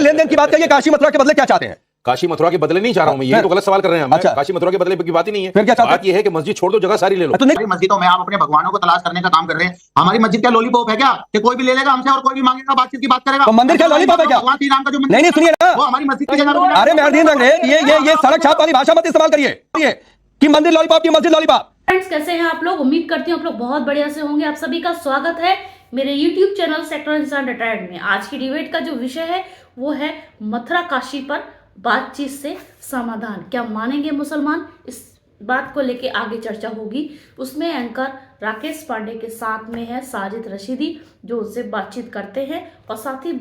लेन then की बात करिए, काशी मथुरा के बदले क्या चाहते हैं? काशी मथुरा के बदले नहीं चाह रहा हूं मैं, ये तो गलत सवाल कर रहे हैं हम। अच्छा। काशी मथुरा के बदले की बात ही नहीं है। फिर क्या चाहते हैं? बात ये है कि मस्जिद छोड़ दो, जगह सारी ले लो। तो नहीं, हमारी मस्जिदों में आप अपने भगवानों को तलाश करने का काम कर रहे हैं। हमारी मस्जिद क्या लॉलीपॉप है क्या कि कोई भी ले लेगा हमसे और कोई भी मांगेगा बातचीत की बात करेगा? तो मंदिर क्या लॉलीपॉप है क्या? भगवान श्री राम का जो मंदिर नहीं सुनिए ना, वो हमारी मस्जिद की जगह। अरे मेहरदीन अंग्रेज, ये सड़क छाप वाली भाषा मत इस्तेमाल करिए कि मंदिर लॉलीपॉप की मस्जिद लॉलीपॉप। फ्रेंड्स, कैसे हैं आप लोग? उम्मीद करती हूँ आप लोग बहुत बढ़िया से होंगे। आप सभी का स्वागत है मेरे YouTube चैनल सेक्टर इंसान रिटायर्ड में। आज की डिबेट का जो विषय है वो है मथुरा काशी पर बातचीत से समाधान। क्या मानेंगे मुसलमान? इस बात को लेके आगे चर्चा होगी। उसमें एंकर राकेश पांडे के साथ में है साजिद रशीदी, जो उससे बातचीत करते हैं और साथ ही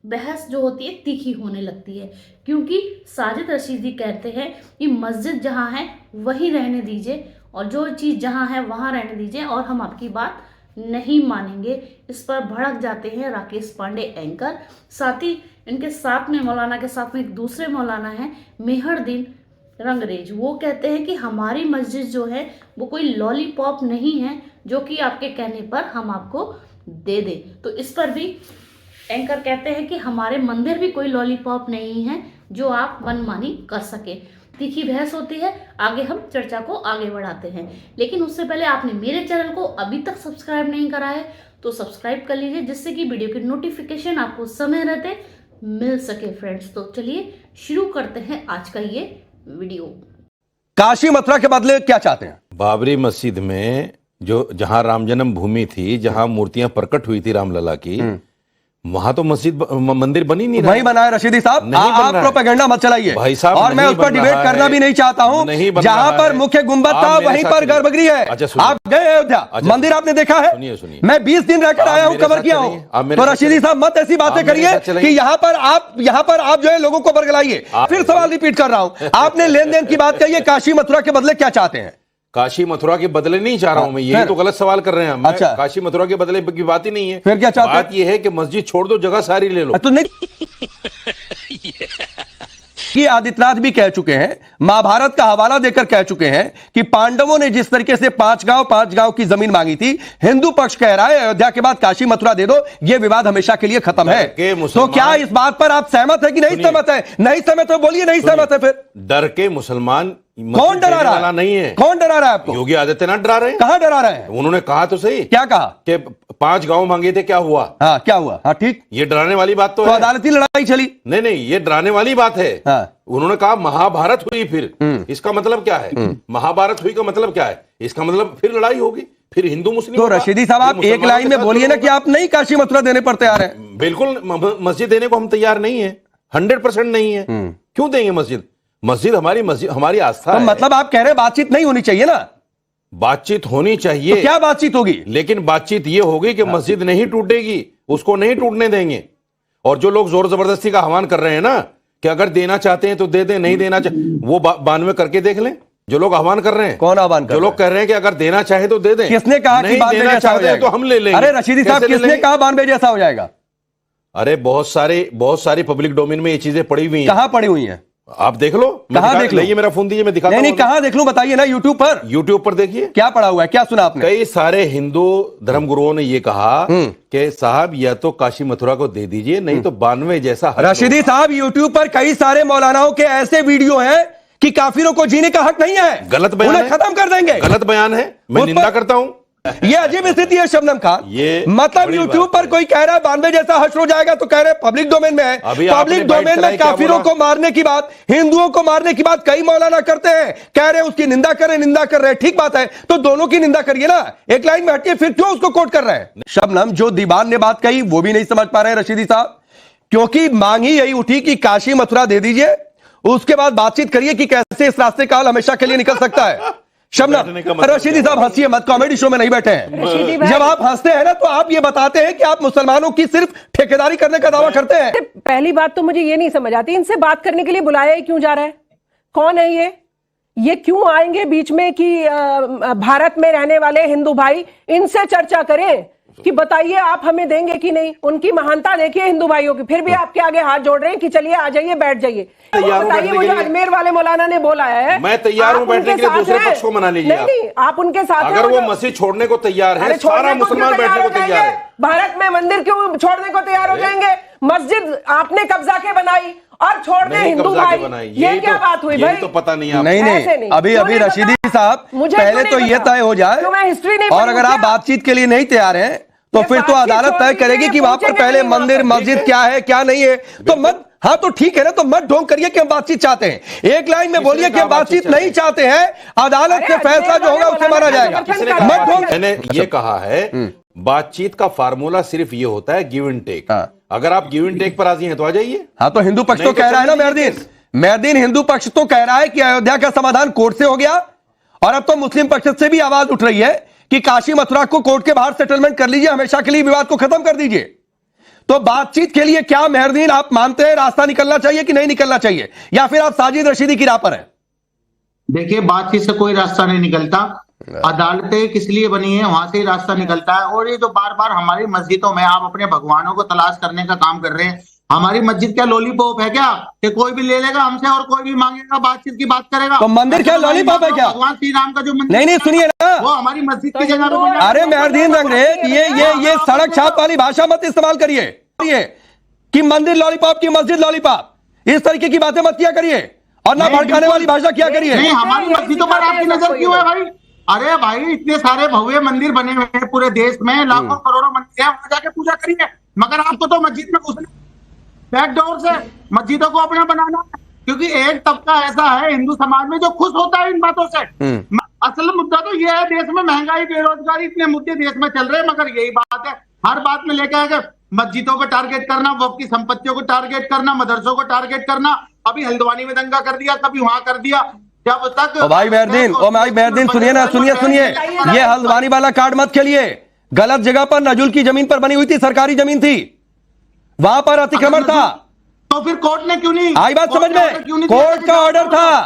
बहस जो होती है तीखी होने लगती है, क्योंकि साजिद रशीदी कहते हैं कि मस्जिद जहां है वहीं रहने दीजिए और जो चीज़ जहां है वहां रहने दीजिए और हम आपकी बात नहीं मानेंगे। इस पर भड़क जाते हैं राकेश पांडे एंकर। साथ ही इनके साथ में मौलाना के साथ में एक दूसरे मौलाना हैं मेहरदीन रंगरेज। वो कहते हैं कि हमारी मस्जिद जो है वो कोई लॉलीपॉप नहीं है जो कि आपके कहने पर हम आपको दे दें। तो इस पर भी एंकर कहते हैं कि हमारे मंदिर भी कोई लॉलीपॉप नहीं है जो आप मनमानी कर सके। तीखी बहस होती है। आगे हम चर्चा को आगे बढ़ाते हैं, लेकिन उससे पहले आपने मेरे चैनल को अभी तक सब्सक्राइब नहीं करा है तो सब्सक्राइब कर लीजिए, जिससे कि वीडियो की नोटिफिकेशन आपको समय रहते मिल सके। फ्रेंड्स, तो चलिए शुरू करते हैं आज का ये वीडियो। काशी मथुरा के बदले क्या चाहते हैं? बाबरी मस्जिद में जो जहां राम जन्म भूमि थी, जहां मूर्तियां प्रकट हुई थी रामलला की, वहां तो मंदिर बनी नहीं रहा। वही बनाया रशीदी साहब, आप प्रोपेगेंडा मत चलाइए भाई साहब। और मैं उस पर डिबेट करना भी नहीं चाहता हूं। जहां पर मुख्य गुंबद था वहीं पर गर्भगृह है। आप गए अयोध्या, मंदिर आपने देखा है? सुनिए, मैं 20 दिन रहकर आया हूं, कवर किया हूं। तो रशीदी साहब मत ऐसी बातें करिए कि यहाँ पर आप जो है लोगों को बरगलाइए। फिर सवाल रिपीट कर रहा हूं, आपने लेन देन की बात कही है, काशी मथुरा के बदले क्या चाहते हैं? काशी मथुरा के बदले नहीं चाह रहा हूं मैं, यही तो गलत सवाल कर रहे हैं हम। अच्छा। काशी मथुरा के बदले की बात ही नहीं है। फिर क्या चाहते हैं? बात यह है कि मस्जिद छोड़ दो, जगह सारी ले लो। तो नहीं कि आदित्यनाथ भी कह चुके हैं, महाभारत का हवाला देकर कह चुके हैं कि पांडवों ने जिस तरीके से 5 गांव की जमीन मांगी थी, हिंदू पक्ष कह रहा है अयोध्या के बाद काशी मथुरा दे दो, यह विवाद हमेशा के लिए खत्म है। तो क्या इस बात पर आप सहमत है कि नहीं सहमत है? नहीं सहमत है बोलिए, नहीं सहमत है फिर डर के मुसलमान कौन डरा रहा है? नहीं है। कौन डरा रहा है आपको? योगी आदित्यनाथ डरा रहे हैं। कहां डरा रहे हैं? उन्होंने कहा तो सही, क्या कहा कि 5 गांव मांगे थे, क्या हुआ? हाँ, क्या हुआ? हाँ, ठीक। ये डराने वाली बात तो है। अदालती लड़ाई चली। नहीं, ये डराने वाली बात है। हाँ। उन्होंने कहा महाभारत हुई, फिर इसका मतलब क्या है? महाभारत हुई का मतलब क्या है? इसका मतलब फिर लड़ाई होगी, फिर हिंदू मुस्लिम। तो रशीदी साहब आप एक लाइन में बोलिए ना कि आप नहीं काशी मथुरा देने पर तैयार हैं। बिल्कुल, मस्जिद देने को हम तैयार नहीं है, 100% नहीं है। क्यों देंगे मस्जिद? मस्जिद हमारी आस्था तो है। मतलब आप कह रहे हैं बातचीत नहीं होनी चाहिए ना? बातचीत होनी चाहिए। तो क्या बातचीत होगी? लेकिन बातचीत ये होगी कि मस्जिद नहीं टूटेगी, उसको नहीं टूटने देंगे। और जो लोग जोर जबरदस्ती का आह्वान कर रहे हैं ना कि अगर देना चाहते हैं तो दे दें, नहीं देना वो 92 करके देख लें। जो लोग आह्वान कर रहे हैं, कौन आह्वान कर रहे हैं? जो लोग कह रहे हैं कि अगर देना चाहे तो दे दें। किसने कहा कि 92 जैसा हो जाएगा? तो हम ले लेंगे। अरे रशीदी साहब, किसने कहा 92 जैसा हो जाएगा? अरे बहुत सारी पब्लिक डोमेन में ये चीजें पड़ी हुई हैं। कहां पड़ी हुई हैं? आप देख लो। कहां देख लो? ये मेरा फोन दीजिए, मैं दिखाता हूं। नहीं, कहां देख लूं? बताइए ना। यूट्यूब पर देखिए क्या पड़ा हुआ है, क्या सुना आपने? कई सारे हिंदू धर्मगुरुओं ने ये कहा कि साहब या तो काशी मथुरा को दे दीजिए, नहीं तो 92 जैसा। रशीदी साहब, यूट्यूब पर कई सारे मौलानाओं के ऐसे वीडियो हैं कि काफिरों को जीने का हक नहीं है, गलत बयान उन्हें खत्म कर देंगे। गलत बयान है, मैं निंदा करता हूं। ये अजीब स्थिति है शबनम खान। ये मतलब यूट्यूब पर कोई कह रहा है 92 जैसा हश्र हो जाएगा, तो कह रहे पब्लिक डोमेन में है। पब्लिक डोमेन में काफिरों को मारने की बात, हिंदुओं को मारने की बात कई मौलाना करते हैं, कह रहे हैं उसकी निंदा कर रहे हैं। ठीक बात है, तो दोनों की निंदा करिए ना, एक लाइन में हटिए, फिर क्यों उसको कोट कर रहे हैं? शबनम, जो दीवान ने बात कही वो भी नहीं समझ पा रहे हैं रशीदी साहब, क्योंकि मांग ही यही उठी कि काशी मथुरा दे दीजिए, उसके बाद बातचीत करिए कि कैसे इस रास्ते का हल हमेशा के लिए निकल सकता है। शबनम, रशीदी साहब हंसिए मत, कॉमेडी शो में नहीं बैठे हैं। जब आप हंसते हैं ना तो आप ये बताते हैं कि आप मुसलमानों की सिर्फ ठेकेदारी करने का दावा करते हैं। पहली बात तो मुझे ये नहीं समझ आती, इनसे बात करने के लिए बुलाया ही क्यों जा रहा है? कौन है ये क्यों आएंगे बीच में कि भारत में रहने वाले हिंदू भाई इनसे चर्चा करें कि बताइए आप हमें देंगे कि नहीं? उनकी महानता देखिए हिंदू भाइयों की, फिर भी आपके आगे हाथ जोड़ रहे हैं कि चलिए आ जाइए, बैठ जाइए। बताइए, वो जो अजमेर वाले मौलाना ने बोला है, मैं तैयार हूं बैठने के लिए, दूसरे पक्ष को मना लीजिए। नहीं, आप उनके साथ अगर वो मस्जिद छोड़ने को तैयार है, सारा मुसलमान बैठने को तैयार है। भारत में मंदिर क्यों छोड़ने को तैयार हो जाएंगे? मस्जिद आपने कब्जा के बनाई और छोड़ दे नहीं हिंदू कब्जा भाई। के बनाई। ये क्या बात हुई भाई? तो पता नहीं आपको। नहीं ऐसे नहीं, नहीं। अभी क्यों अभी नहीं रशीदी पता? साहब मुझे पहले क्यों तो नहीं ये पता? तय हो जाए, क्यों मैं हिस्ट्री नहीं और पढ़ी अगर हूं आप क्या? बातचीत के लिए नहीं तैयार हैं तो ये फिर तो बातचीत अदालत छोड़ तय दीजिए, करेगी कि वहां पर पहुंचेंगे पहले नहीं वहां मंदिर पर। मस्जिद क्या है क्या नहीं है। तो मत, हाँ तो ठीक है ना, तो मत ढोंग करिए कि हम बातचीत चाहते हैं। एक लाइन में बोलिए कि हम बातचीत नहीं चाहते हैं, अदालत से फैसला जो होगा उससे माना जाएगा। मत ढोंग। मैंने ये कहा है बातचीत का फार्मूला सिर्फ ये होता है गिव एंड टेक। हाँ। अगर आप गिव एंड टेक पर राजी हैं तो आ जाइए। हाँ तो हिंदू पक्ष नहीं तो तो कह रहा है ना चल मेहरदीन, दीजिए। मेहरदीन हिंदू पक्ष तो कह रहा है कि अयोध्या का समाधान कोर्ट से हो गया, और अब तो मुस्लिम पक्ष से भी आवाज उठ रही है कि काशी मथुरा को कोर्ट के बाहर सेटलमेंट कर लीजिए, हमेशा के लिए विवाद को खत्म कर दीजिए। तो बातचीत के लिए क्या मेहरदीन आप मानते हैं रास्ता निकलना चाहिए कि नहीं निकलना चाहिए, या फिर आप साजिद रशीदी की राह पर हैं? देखिए, बातचीत से कोई रास्ता नहीं निकलता। अदालतें किस लिए बनी है, वहां से ही रास्ता निकलता है। और ये जो बार बार हमारी मस्जिदों में आप अपने भगवानों को तलाश करने का काम कर रहे हैं, हमारी मस्जिद क्या लॉलीपॉप है क्या कि कोई भी ले लेगा हमसे और कोई भी मांगेगा बातचीत की बात करेगा? तो मंदिर क्या लॉलीपॉप है क्या? भगवान श्री राम का जो मंदिर नहीं नहीं, सुनिए ना, वो हमारी मस्जिद की तो जगह पे हिंदू बन जाए। अरे मेहरदीन रंगरेज, ये सड़क छाप वाली भाषा मत इस्तेमाल करिए कि मंदिर लॉलीपॉप की मस्जिद लॉलीपॉप, इस तरीके की बातें मत किया करिए, और ना नहीं, भड़काने वाली भाषा किया करिए। नहीं, हमारी मस्जिदों पर आपकी नजर क्यों है भाई? अरे भाई, इतने सारे भव्य मंदिर बने हुए हैं पूरे देश में, लाखों करोड़ों मंदिर हैं, वहां जाके पूजा करिए। मगर आपको तो मस्जिद में घुसना, बैकडोर से मस्जिदों को अपना बनाना है। क्योंकि एक तबका ऐसा है हिंदू समाज में जो खुश होता है इन बातों से। असल मुद्दा तो ये है, देश में महंगाई, बेरोजगारी, इतने मुद्दे देश में चल रहे हैं, मगर यही बात है हर बात में लेकर आके मस्जिदों को टारगेट करना, वक्फ की संपत्तियों को टारगेट करना, मदरसों को टारगेट करना। अभी हल्द्वानी में दंगा कर दिया, कभी वहां कर दिया। जब तक ओ भाई मेहरदीन सुनिए ना, सुनिए, ये हल्द्वानी वाला कार्ड मत खेलिए। गलत जगह पर नजुल की जमीन पर बनी हुई थी, सरकारी जमीन थी, वहां पर अतिक्रमण था। तो फिर कोर्ट ने क्यों नहीं, आई बात समझ में? कोर्ट का ऑर्डर था,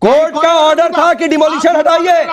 कोर्ट का ऑर्डर था कि डिमोलिशन हटाइए,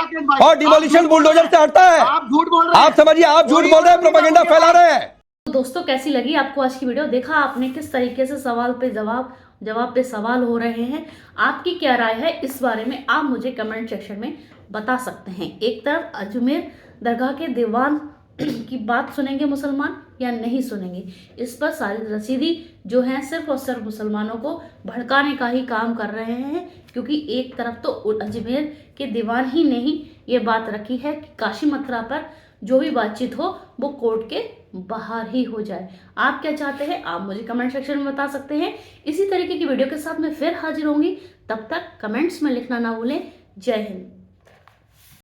और डिमोलिशन बुलडोजर से हटता है। आप झूठ बोल रहे हैं। आप समझिए, आप झूठ बोल रहे हैं, प्रोपेगेंडा फैला रहे हैं। तो दोस्तों, कैसी लगी आपको आज की वीडियो? देखा आपने किस तरीके से सवाल पे जवाब पे सवाल हो रहे हैं। आपकी क्या राय है इस बारे में, आप मुझे कमेंट सेक्शन में बता सकते हैं। एक तरफ अजमेर दरगाह के दीवान की बात सुनेंगे मुसलमान या नहीं सुनेंगे, इस पर साजिद रशीदी जो हैं सिर्फ और सिर्फ मुसलमानों को भड़काने का ही काम कर रहे हैं। क्योंकि एक तरफ तो अजमेर के दीवान ही नहीं ये बात रखी है कि काशी मथुरा पर जो भी बातचीत हो वो कोर्ट के बाहर ही हो जाए। आप क्या चाहते हैं आप मुझे कमेंट सेक्शन में बता सकते हैं। इसी तरीके की वीडियो के साथ मैं फिर हाजिर होंगी, तब तक कमेंट्स में लिखना ना भूलें। जय हिंद।